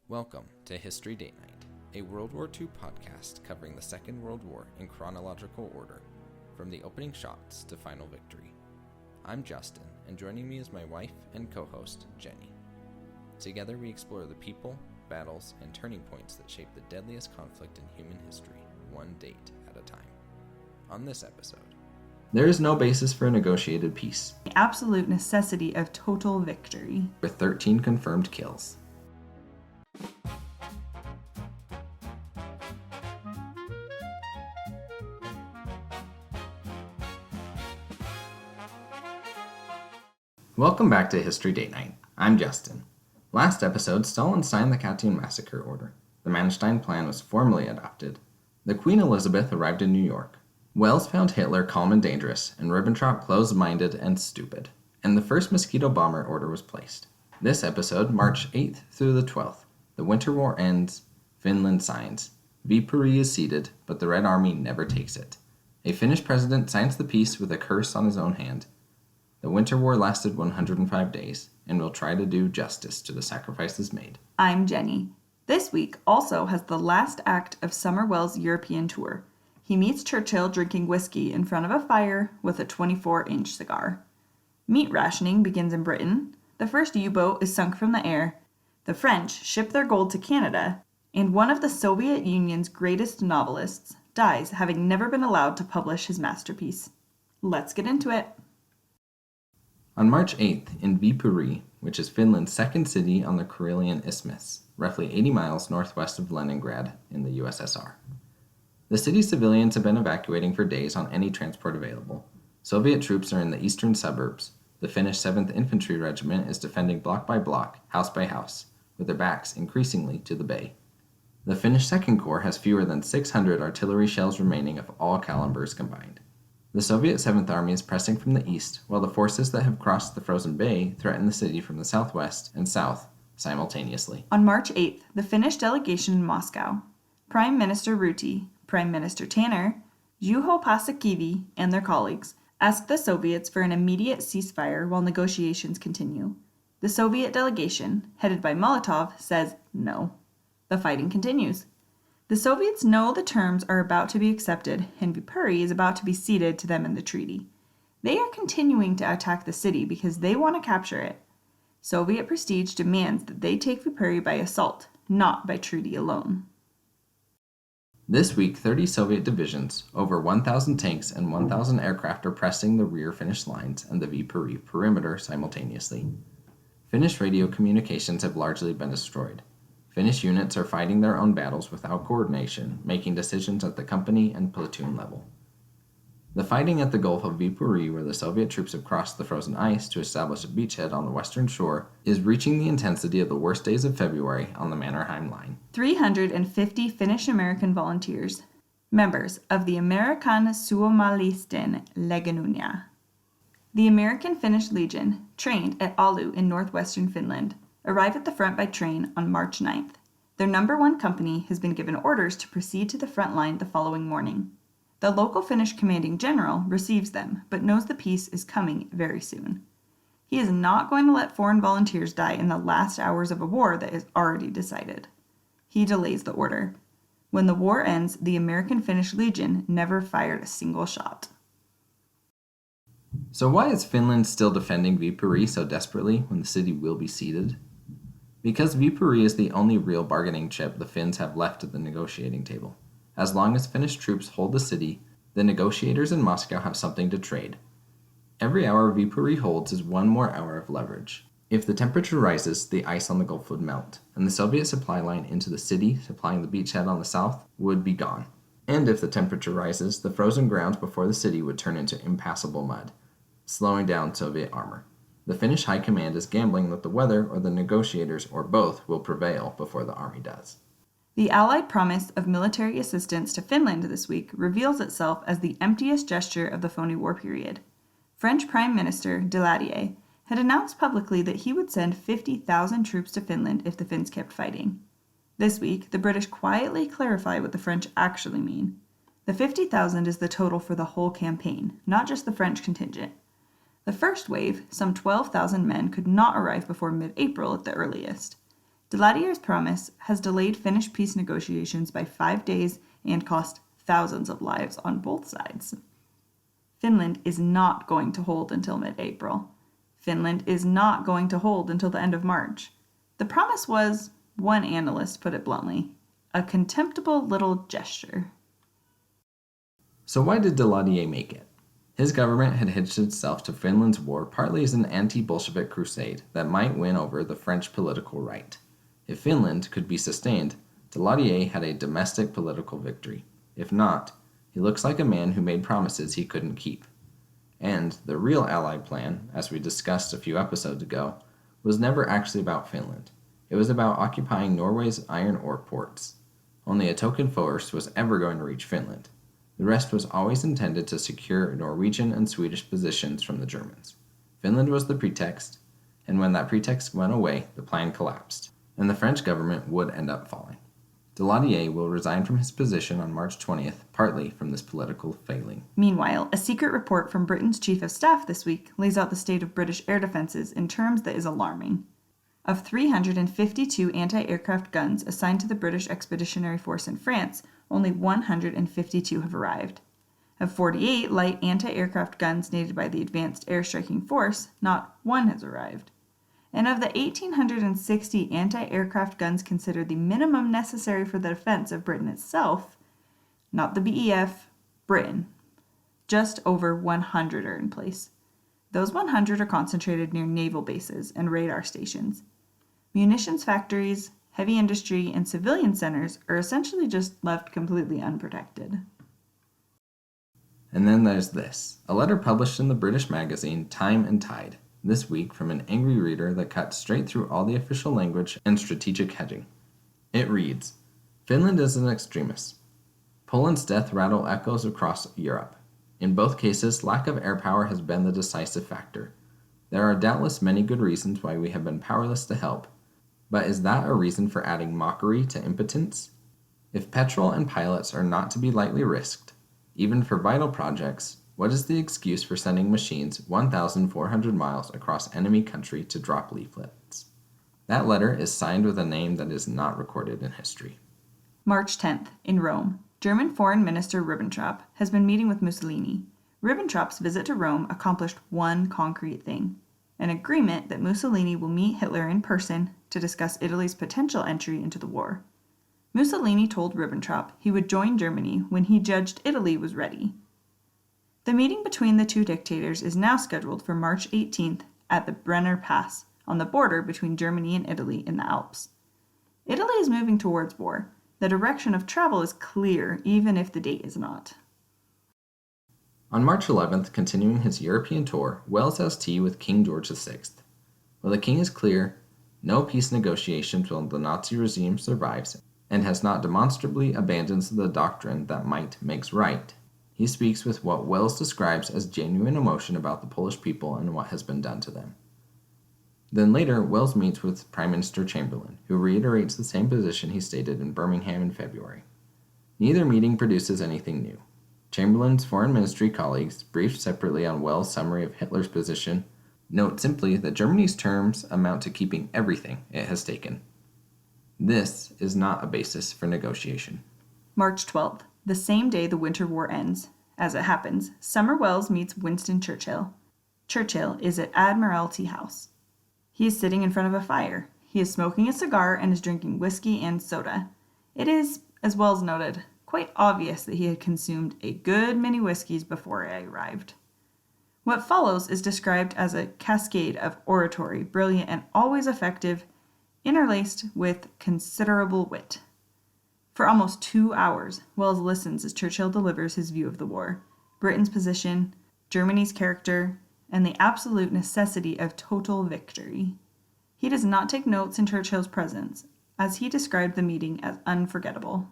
Welcome to History Date Night, a World War II podcast covering the Second World War in chronological order, from the opening shots to final victory. I'm Justin, and joining me is my wife and co-host, Jenny. Together we explore the people, battles, and turning points that shape the deadliest conflict in human history, one date at a time. On this episode, there is no basis for a negotiated peace. The absolute necessity of total victory. With 13 confirmed kills. Welcome back to History Date Night. I'm Justin. Last episode, Stalin signed the Katyn Massacre Order. The Manstein Plan was formally adopted. The Queen Elizabeth arrived in New York. Welles found Hitler calm and dangerous, and Ribbentrop closed-minded and stupid. And the first mosquito bomber order was placed. This episode, March 8th through the 12th. The Winter War ends. Finland signs. Viipuri is ceded, but the Red Army never takes it. A Finnish president signs the peace with a curse on his own hand. The Winter War lasted 105 days, and will try to do justice to the sacrifices made. I'm Jenny. This week also has the last act of Sumner Welles' European tour. He meets Churchill drinking whiskey in front of a fire with a 24-inch cigar. Meat rationing begins in Britain. The first U-boat is sunk from the air. The French ship their gold to Canada. And one of the Soviet Union's greatest novelists dies, having never been allowed to publish his masterpiece. Let's get into it. On March 8th, in Viipuri, which is Finland's second city on the Karelian Isthmus, roughly 80 miles northwest of Leningrad in the USSR. The city's civilians have been evacuating for days on any transport available. Soviet troops are in the eastern suburbs. The Finnish 7th Infantry Regiment is defending block by block, house by house, with their backs increasingly to the bay. The Finnish 2nd Corps has fewer than 600 artillery shells remaining of all calibers combined. The Soviet 7th Army is pressing from the east, while the forces that have crossed the frozen bay threaten the city from the southwest and south simultaneously. On March 8th, the Finnish delegation in Moscow, Prime Minister Ruti, Prime Minister Tanner, Juho Paasikivi, and their colleagues asked the Soviets for an immediate ceasefire while negotiations continue. The Soviet delegation, headed by Molotov, says no. The fighting continues. The Soviets know the terms are about to be accepted, and Viipuri is about to be ceded to them in the treaty. They are continuing to attack the city because they want to capture it. Soviet prestige demands that they take Viipuri by assault, not by treaty alone. This week, 30 Soviet divisions, over 1,000 tanks and 1,000 aircraft are pressing the rear Finnish lines and the Viipuri perimeter simultaneously. Finnish radio communications have largely been destroyed. Finnish units are fighting their own battles without coordination, making decisions at the company and platoon level. The fighting at the Gulf of Viipuri, where the Soviet troops have crossed the frozen ice to establish a beachhead on the western shore, is reaching the intensity of the worst days of February on the Mannerheim Line. 350 Finnish-American volunteers, members of the Amerikan Suomalaisten Legionia. The American Finnish Legion, trained at Oulu in northwestern Finland, arrive at the front by train on March 9th. Their number 1 company has been given orders to proceed to the front line the following morning. The local Finnish commanding general receives them, but knows the peace is coming very soon. He is not going to let foreign volunteers die in the last hours of a war that is already decided. He delays the order. When the war ends, the American Finnish Legion never fired a single shot. So why is Finland still defending Viipuri so desperately when the city will be ceded? Because Viipuri is the only real bargaining chip the Finns have left at the negotiating table. As long as Finnish troops hold the city, the negotiators in Moscow have something to trade. Every hour Viipuri holds is one more hour of leverage. If the temperature rises, the ice on the Gulf would melt, and the Soviet supply line into the city, supplying the beachhead on the south, would be gone. And if the temperature rises, the frozen ground before the city would turn into impassable mud, slowing down Soviet armor. The Finnish high command is gambling that the weather or the negotiators or both will prevail before the army does. The Allied promise of military assistance to Finland this week reveals itself as the emptiest gesture of the phony war period. French Prime Minister Daladier had announced publicly that he would send 50,000 troops to Finland if the Finns kept fighting. This week, the British quietly clarify what the French actually mean. The 50,000 is the total for the whole campaign, not just the French contingent. The first wave, some 12,000 men, could not arrive before mid-April at the earliest. Daladier's promise has delayed Finnish peace negotiations by 5 days and cost thousands of lives on both sides. Finland is not going to hold until mid-April. Finland is not going to hold until the end of March. The promise was, one analyst put it bluntly, a contemptible little gesture. So why did Daladier make it? His government had hitched itself to Finland's war partly as an anti-Bolshevik crusade that might win over the French political right. If Finland could be sustained, Daladier had a domestic political victory. If not, he looks like a man who made promises he couldn't keep. And the real Allied plan, as we discussed a few episodes ago, was never actually about Finland. It was about occupying Norway's iron ore ports. Only a token force was ever going to reach Finland. The rest was always intended to secure Norwegian and Swedish positions from the Germans. Finland was the pretext, and when that pretext went away, the plan collapsed, and the French government would end up falling. Daladier will resign from his position on March 20th, partly from this political failing. Meanwhile, a secret report from Britain's Chief of Staff this week lays out the state of British air defenses in terms that is alarming. Of 352 anti-aircraft guns assigned to the British Expeditionary Force in France, only 152 have arrived. Of 48 light anti-aircraft guns needed by the Advanced Air Striking Force, not one has arrived. And of the 1,860 anti-aircraft guns considered the minimum necessary for the defense of Britain itself, not the BEF, Britain, just over 100 are in place. Those 100 are concentrated near naval bases and radar stations. Munitions factories, heavy industry, and civilian centers are essentially just left completely unprotected. And then there's this, a letter published in the British magazine Time and Tide this week from an angry reader that cuts straight through all the official language and strategic hedging. It reads, Finland is an extremist. Poland's death rattle echoes across Europe. In both cases, lack of air power has been the decisive factor. There are doubtless many good reasons why we have been powerless to help, but is that a reason for adding mockery to impotence? If petrol and pilots are not to be lightly risked, even for vital projects, what is the excuse for sending machines 1,400 miles across enemy country to drop leaflets? That letter is signed with a name that is not recorded in history. March 10th, in Rome, German Foreign Minister Ribbentrop has been meeting with Mussolini. Ribbentrop's visit to Rome accomplished one concrete thing, an agreement that Mussolini will meet Hitler in person to discuss Italy's potential entry into the war. Mussolini told Ribbentrop he would join Germany when he judged Italy was ready. The meeting between the two dictators is now scheduled for March 18th at the Brenner Pass, on the border between Germany and Italy in the Alps. Italy is moving towards war. The direction of travel is clear, even if the date is not. On March 11th, continuing his European tour, Welles has tea with King George VI. While the king is clear, no peace negotiations while the Nazi regime survives, and has not demonstrably abandoned the doctrine that might makes right, he speaks with what Welles describes as genuine emotion about the Polish people and what has been done to them. Then later, Welles meets with Prime Minister Chamberlain, who reiterates the same position he stated in Birmingham in February. Neither meeting produces anything new. Chamberlain's foreign ministry colleagues, briefed separately on Welles' summary of Hitler's position, note simply that Germany's terms amount to keeping everything it has taken. This is not a basis for negotiation. March 12th, the same day the Winter War ends. As it happens, Sumner Welles meets Winston Churchill. Churchill is at Admiralty House. He is sitting in front of a fire. He is smoking a cigar and is drinking whiskey and soda. It is, as Welles noted, quite obvious that he had consumed a good many whiskeys before I arrived. What follows is described as a cascade of oratory, brilliant and always effective, interlaced with considerable wit. For almost 2 hours, Welles listens as Churchill delivers his view of the war, Britain's position, Germany's character, and the absolute necessity of total victory. He does not take notes in Churchill's presence, as he described the meeting as unforgettable.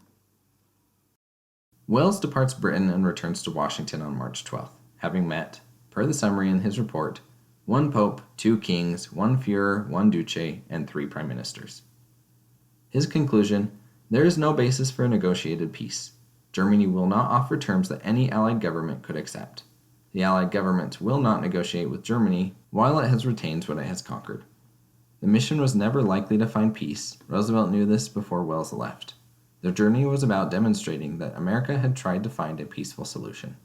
Welles departs Britain and returns to Washington on March 12th, having met, per the summary in his report, 1 pope, 2 kings, 1 Führer, 1 duce, and 3 prime ministers. His conclusion: there is no basis for a negotiated peace. Germany will not offer terms that any Allied government could accept. The Allied government will not negotiate with Germany while it has retained what it has conquered. The mission was never likely to find peace. Roosevelt knew this before Welles left. Their journey was about demonstrating that America had tried to find a peaceful solution.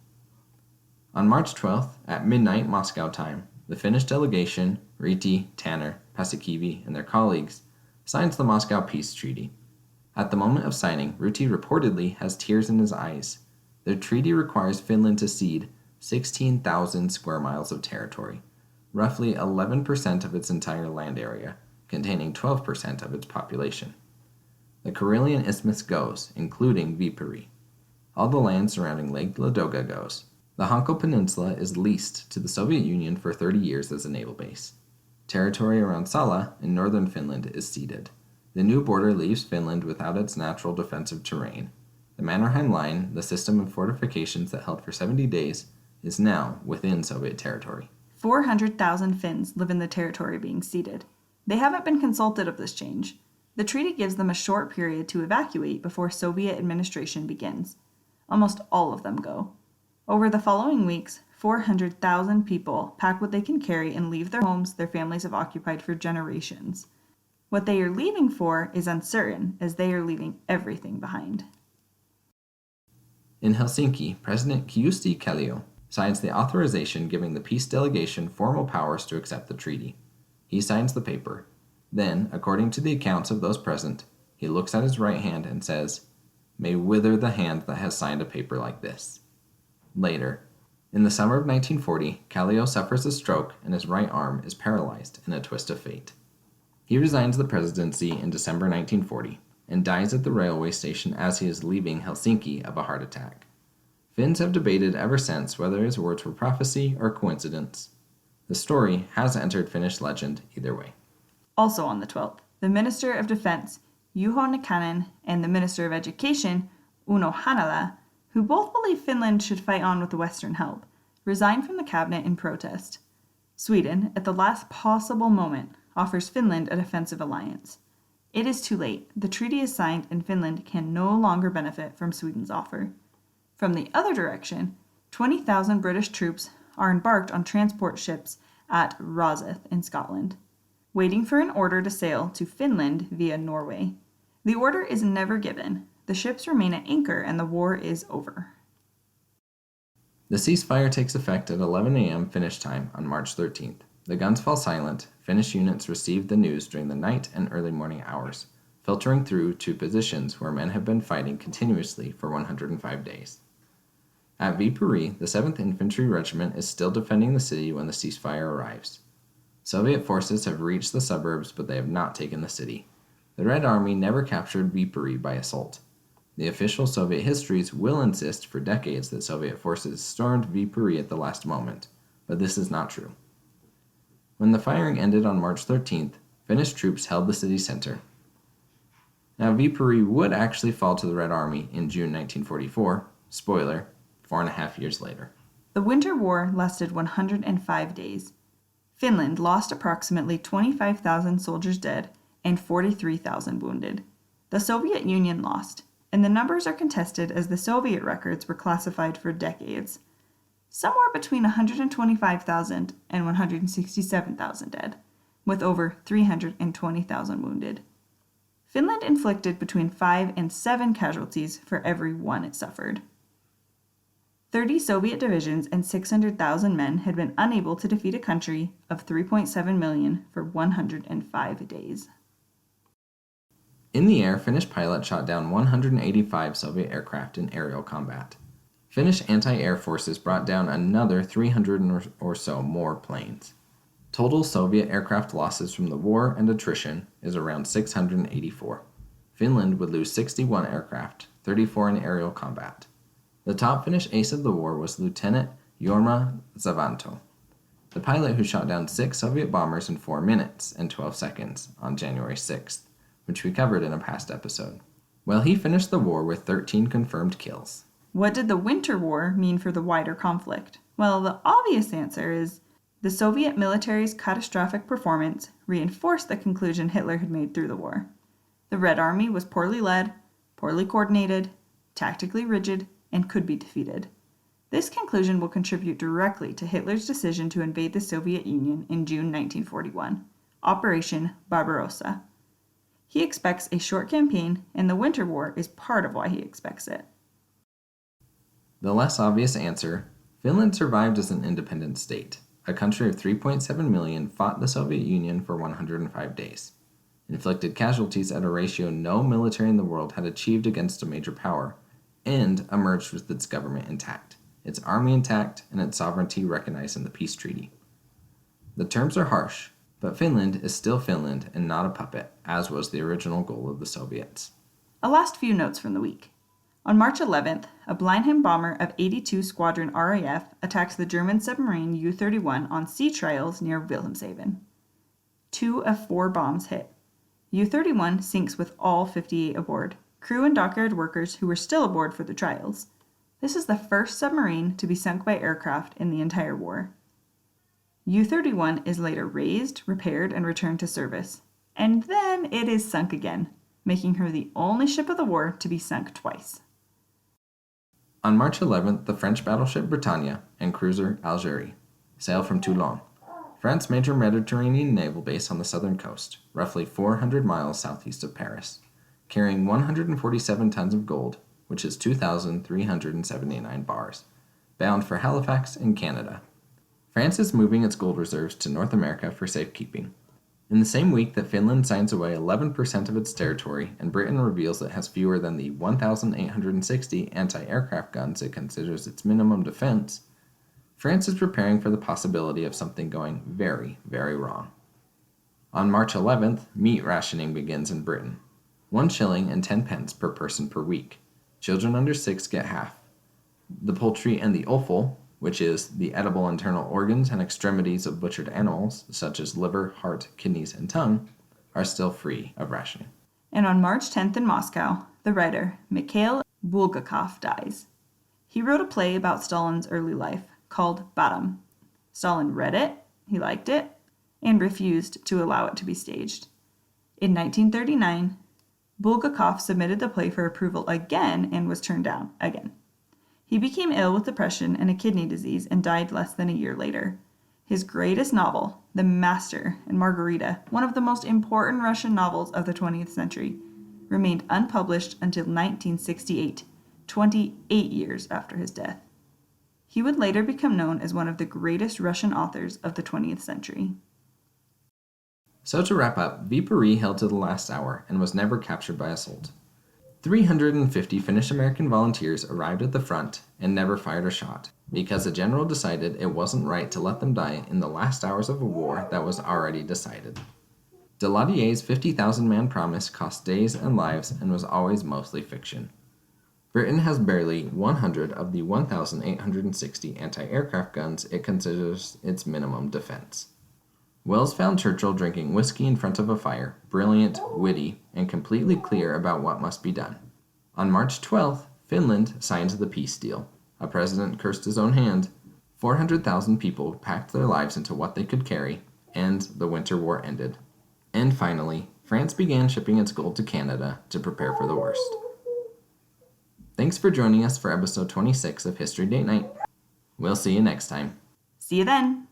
On March 12th, at midnight Moscow time, the Finnish delegation, Ryti, Tanner, Paasikivi, and their colleagues, signs the Moscow Peace Treaty. At the moment of signing, Ryti reportedly has tears in his eyes. The treaty requires Finland to cede 16,000 square miles of territory, roughly 11% of its entire land area, containing 12% of its population. The Karelian Isthmus goes, including Viipuri. All the land surrounding Lake Ladoga goes. The Hanko Peninsula is leased to the Soviet Union for 30 years as a naval base. Territory around Salla in northern Finland is ceded. The new border leaves Finland without its natural defensive terrain. The Mannerheim Line, the system of fortifications that held for 70 days, is now within Soviet territory. 400,000 Finns live in the territory being ceded. They haven't been consulted of this change. The treaty gives them a short period to evacuate before Soviet administration begins. Almost all of them go. Over the following weeks, 400,000 people pack what they can carry and leave their homes their families have occupied for generations. What they are leaving for is uncertain, as they are leaving everything behind. In Helsinki, President Kyösti Kallio signs the authorization giving the peace delegation formal powers to accept the treaty. He signs the paper. Then, according to the accounts of those present, he looks at his right hand and says, "May wither the hand that has signed a paper like this." Later, in the summer of 1940, Kallio suffers a stroke and his right arm is paralyzed in a twist of fate. He resigns the presidency in December 1940 and dies at the railway station as he is leaving Helsinki of a heart attack. Finns have debated ever since whether his words were prophecy or coincidence. The story has entered Finnish legend either way. Also on the 12th, the Minister of Defense, Juho Nikkanen, and the Minister of Education, Uno Hanala, who both believe Finland should fight on with the Western help, resigned from the cabinet in protest. Sweden, at the last possible moment, offers Finland a defensive alliance. It is too late. The treaty is signed and Finland can no longer benefit from Sweden's offer. From the other direction, 20,000 British troops are embarked on transport ships at Rosyth in Scotland, waiting for an order to sail to Finland via Norway. The order is never given. The ships remain at anchor and the war is over. The ceasefire takes effect at 11 a.m. Finnish time on March 13th. The guns fall silent. Finnish units receive the news during the night and early morning hours, filtering through to positions where men have been fighting continuously for 105 days. At Viipuri, the 7th Infantry Regiment is still defending the city when the ceasefire arrives. Soviet forces have reached the suburbs, but they have not taken the city. The Red Army never captured Viipuri by assault. The official Soviet histories will insist for decades that Soviet forces stormed Viipuri at the last moment, but this is not true. When the firing ended on March 13th, Finnish troops held the city center. Now, Viipuri would actually fall to the Red Army in June 1944. Spoiler, 4.5 years later. The Winter War lasted 105 days. Finland lost approximately 25,000 soldiers dead and 43,000 wounded. The Soviet Union lost, and the numbers are contested as the Soviet records were classified for decades. Somewhere between 125,000 and 167,000 dead, with over 320,000 wounded. Finland inflicted between 5 and 7 casualties for every one it suffered. 30 Soviet divisions and 600,000 men had been unable to defeat a country of 3.7 million for 105 days. In the air, Finnish pilots shot down 185 Soviet aircraft in aerial combat. Finnish anti-air forces brought down another 300 or so more planes. Total Soviet aircraft losses from the war and attrition is around 684. Finland would lose 61 aircraft, 34 in aerial combat. The top Finnish ace of the war was Lieutenant Jorma Zavanto, the pilot who shot down 6 Soviet bombers in 4 minutes and 12 seconds on January 6th, which we covered in a past episode. Well, he finished the war with 13 confirmed kills. What did the Winter War mean for the wider conflict? Well, the obvious answer is the Soviet military's catastrophic performance reinforced the conclusion Hitler had made through the war. The Red Army was poorly led, poorly coordinated, tactically rigid, and could be defeated. This conclusion will contribute directly to Hitler's decision to invade the Soviet Union in June 1941, Operation Barbarossa. He expects a short campaign, and the Winter War is part of why he expects it. The less obvious answer, Finland survived as an independent state. A country of 3.7 million fought the Soviet Union for 105 days, inflicted casualties at a ratio no military in the world had achieved against a major power, and emerged with its government intact, its army intact, and its sovereignty recognized in the peace treaty. The terms are harsh, but Finland is still Finland and not a puppet, as was the original goal of the Soviets. A last few notes from the week. On March 11th, a Blenheim bomber of 82 Squadron RAF attacked the German submarine U-31 on sea trials near Wilhelmshaven. 2 of 4 bombs hit. U-31 sinks with all 58 aboard, crew and dockyard workers who were still aboard for the trials. This is the first submarine to be sunk by aircraft in the entire war. U-31 is later raised, repaired, and returned to service. And then it is sunk again, making her the only ship of the war to be sunk twice. On March 11th, the French battleship Britannia and cruiser Algerie sailed from Toulon, France's major Mediterranean naval base on the southern coast, roughly 400 miles southeast of Paris, carrying 147 tons of gold, which is 2,379 bars, bound for Halifax in Canada. France is moving its gold reserves to North America for safekeeping. In the same week that Finland signs away 11% of its territory and Britain reveals it has fewer than the 1,860 anti-aircraft guns it considers its minimum defense, France is preparing for the possibility of something going very, very wrong. On March 11th, meat rationing begins in Britain. 1 shilling and 10 pence per person per week. Children under 6 get half. The poultry and the offal, which is the edible internal organs and extremities of butchered animals, such as liver, heart, kidneys, and tongue, are still free of rationing. And on March 10th in Moscow, the writer Mikhail Bulgakov dies. He wrote a play about Stalin's early life called Batum. Stalin read it, he liked it, and refused to allow it to be staged. In 1939, Bulgakov submitted the play for approval again and was turned down again. He became ill with depression and a kidney disease and died less than a year later. His greatest novel, The Master and Margarita, one of the most important Russian novels of the 20th century, remained unpublished until 1968, 28 years after his death. He would later become known as one of the greatest Russian authors of the 20th century. So to wrap up, Viipuri held to the last hour and was never captured by assault. 350 Finnish-American volunteers arrived at the front and never fired a shot, because the general decided it wasn't right to let them die in the last hours of a war that was already decided. Daladier's 50,000-man promise cost days and lives and was always mostly fiction. Britain has barely 100 of the 1,860 anti-aircraft guns it considers its minimum defense. Welles found Churchill drinking whiskey in front of a fire, brilliant, witty, and completely clear about what must be done. On March 12th, Finland signed the peace deal. A president cursed his own hand. 400,000 people packed their lives into what they could carry, and the Winter War ended. And finally, France began shipping its gold to Canada to prepare for the worst. Thanks for joining us for episode 26 of History Date Night. We'll see you next time. See you then!